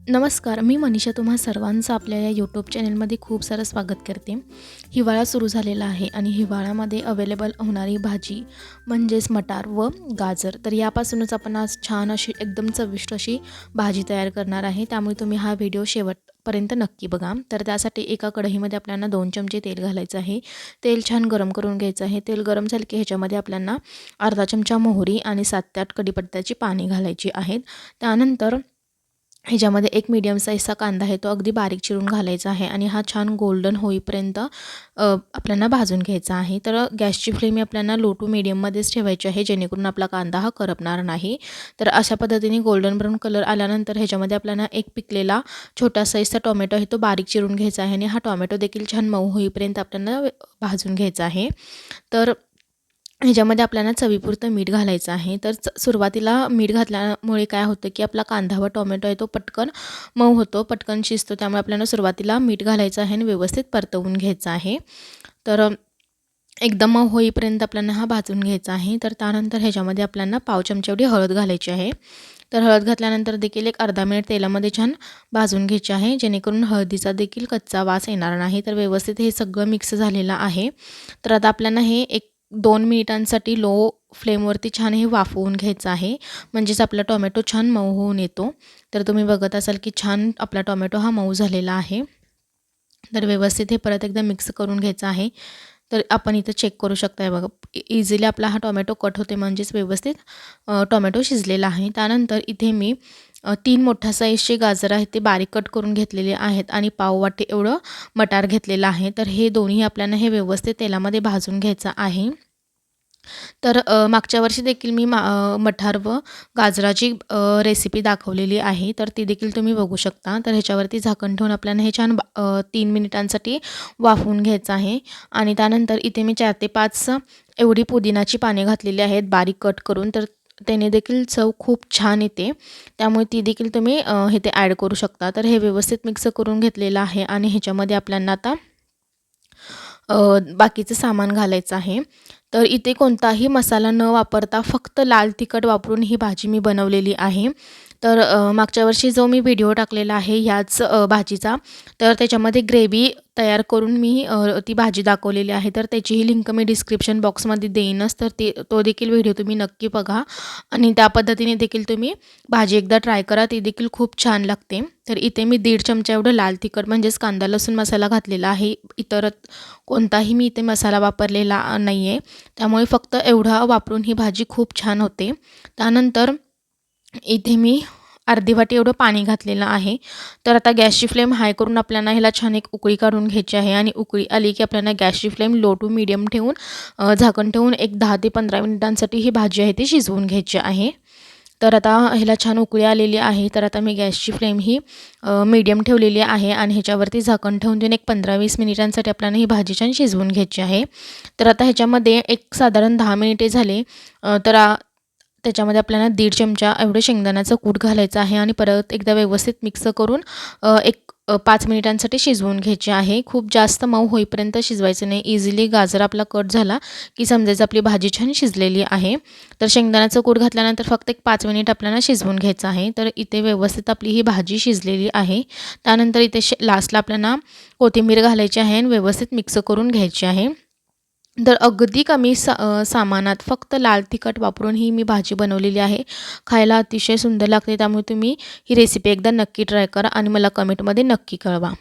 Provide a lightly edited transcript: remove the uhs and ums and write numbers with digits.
नमस्कार, मी मनीषा तुम्हा सर्वांचं आपल्या या यूट्यूब चॅनलमध्ये खूप सारं स्वागत करते. हिवाळा सुरू झालेला आहे आणि हिवाळ्यामध्ये अवेलेबल होणारी भाजी म्हणजेच मटार व गाजर. तर यापासूनच आपण आज छान अशी एकदम चविष्ट अशी भाजी तयार करणार आहे. त्यामुळे तुम्ही हा व्हिडिओ शेवटपर्यंत नक्की बघा. तर त्यासाठी एका कढईमध्ये आपल्याला 2 चमचे तेल घालायचं आहे. तेल छान गरम करून घ्यायचं आहे. तेल गरम झालं की ह्याच्यामध्ये आपल्याला अर्धा चमचा मोहरी आणि 7 ते 8 कढीपत्त्याची पाने घालायची आहेत. त्यानंतर ह्याच्यामध्ये एक मीडियम साईजचा कांदा आहे, तो अगदी बारीक चिरून घालायचा आहे आणि हा छान गोल्डन होईपर्यंत आपल्याला भाजून घ्यायचा आहे. तर गॅसची फ्लेम आपल्याला लो टू मीडियममध्येच ठेवायची आहे, जेणेकरून आपला कांदा हा करपणार नाही. तर अशा पद्धतीने गोल्डन ब्राऊन कलर आल्यानंतर ह्याच्यामध्ये आपल्याला एक पिकलेला छोटा साईजचा टोमॅटो आहे, तो बारीक चिरून घ्यायचा आहे आणि हा टोमॅटो देखील छान मऊ होईपर्यंत आपल्याला भाजून घ्यायचा आहे. तर ह्याच्यामध्ये आपल्याला चवीपुरतं मीठ घालायचं आहे. तर सुरुवातीला मीठ घातल्यामुळे काय होतं की आपला कांदा व टोमॅटो आहे तो पटकन मऊ होतो, पटकन शिजतो. त्यामुळे आपल्याला सुरुवातीला मीठ घालायचं आहे आणि व्यवस्थित परतवून घ्यायचं आहे. तर एकदम मऊ होईपर्यंत आपल्याला हा भाजून घ्यायचा आहे. तर त्यानंतर ह्याच्यामध्ये आपल्याला पाव चमचा एवढी हळद घालायची आहे. तर हळद घातल्यानंतर देखील एक अर्धा मिनिट तेलामध्ये छान भाजून घ्यायचे आहे, जेणेकरून हळदीचा देखील कच्चा वास येणार नाही. तर व्यवस्थित हे सगळं मिक्स झालेलं आहे. तर आता आपल्याला हे एक 2 मिनिटांसाठी लो फ्लेमवरती छान हे वाफवून घ्यायचं आहे, म्हणजेच आपला टोमॅटो छान मऊ होऊन येतो. तर तुम्ही बघत असाल की छान आपला टोमॅटो हा मऊ झालेला आहे. तर व्यवस्थित हे परत एकदा मिक्स करून घ्यायचं आहे. तर आपण इथं चेक करू शकताय बघा, इझिली आपला हा टोमॅटो कट होते, म्हणजेच व्यवस्थित टोमॅटो शिजलेला आहे. त्यानंतर इथे मी 3 मोठ्या साईजचे गाजर आहेत, ते बारीक कट करून घेतलेले आहेत आणि पाव वाटी एवढं मटार घेतलेलं आहे. तर हे दोन्ही आपल्याला हे व्यवस्थित तेलामध्ये भाजून घ्यायचं आहे. तर मागच्या वर्षी देखील मी मटार व गाजराची रेसिपी दाखवलेली आहे, तर ती देखील तुम्ही बघू शकता. तर ह्याच्यावरती झाकण ठेवून आपल्याला हे छान 3 मिनिटांसाठी वाफवून घ्यायचं आहे आणि त्यानंतर इथे मी 4 ते 5 एवढी पुदिनाची पाने घातलेली आहेत बारीक कट करून. तर त्याने देखील चव खूप छान येते, त्यामुळे ती देखील तुम्ही इथे ॲड करू शकता. तर हे व्यवस्थित मिक्स करून घेतलेलं आहे आणि ह्याच्यामध्ये आपल्याला आता बाकीचं सामान घालायचं आहे. तर इथे कोणताही मसाला न वापरता फक्त लाल तिखट वापरून ही भाजी मी बनवलेली आहे. तर मागच्या वर्षी जो मी व्हिडिओ टाकलेला आहे ह्याच भाजीचा, तर त्याच्यामध्ये ग्रेव्ही तयार करून मी ती भाजी दाखवलेली आहे. तर त्याचीही लिंक मी डिस्क्रिप्शन बॉक्समध्ये देईनच, तर तो देखील व्हिडिओ तुम्ही नक्की बघा आणि त्या पद्धतीने देखील तुम्ही भाजी एकदा ट्राय करा, ती देखील खूप छान लागते. तर इथे मी 1.5 चमचा एवढं लाल तिखट म्हणजेच कांदा लसूण मसाला घातलेला आहे. इतर कोणताही मी इथे मसाला वापरलेला नाही आहे, त्यामुळे फक्त एवढा वापरून ही भाजी खूप छान होते. त्यानंतर इथे मी अर्धी वाटी एवढं पाणी घातलेलं आहे. तर आता गॅसची फ्लेम हाय करून आपल्याला ह्याला छान एक उकळी काढून घ्यायची आहे आणि उकळी आली की आपल्याला गॅसची फ्लेम लो टू मीडियम ठेवून झाकण ठेवून एक 10 ते 15 मिनिटांसाठी ही भाजी आहे ती शिजवून घ्यायची आहे. तर आता ह्याला छान उकळी आलेली आहे. तर आता मी गॅसची फ्लेम ही मीडियम ठेवलेली आहे आणि ह्याच्यावरती झाकण ठेवून देऊन एक 15-20 मिनिटांसाठी आपल्याला ही भाजी छान शिजवून घ्यायची आहे. तर आता ह्याच्यामध्ये एक साधारण 10 मिनिटे झाले, तर त्याच्यामध्ये आपल्याला 1.5 चमचा एवढं शेंगदाण्याचं कूट घालायचं आहे आणि परत एकदा व्यवस्थित मिक्स करून एक 5 मिनिटांसाठी शिजवून घ्यायचे आहे. खूप जास्त मऊ होईपर्यंत शिजवायचं नाही. इझिली गाजर आपला कट झाला की समजायचं आपली भाजी छान शिजलेली आहे. तर शेंगदाण्याचं कूट घातल्यानंतर फक्त एक 5 मिनिट आपल्याला शिजवून घ्यायचं आहे. तर इथे व्यवस्थित आपली ही भाजी शिजलेली आहे. त्यानंतर इथे लास्टला आपल्याला कोथिंबीर घालायची आहे आणि व्यवस्थित मिक्स करून घ्यायची आहे. तर अगदी कमी सामानात फक्त लाल तिखट वापरून ही मी भाजी बनवलेली आहे. खायला अतिशय सुंदर लागते, त्यामुळे तुम्ही ही रेसिपी एकदा नक्की ट्राय करा आणि मला कमेंटमध्ये नक्की कळवा.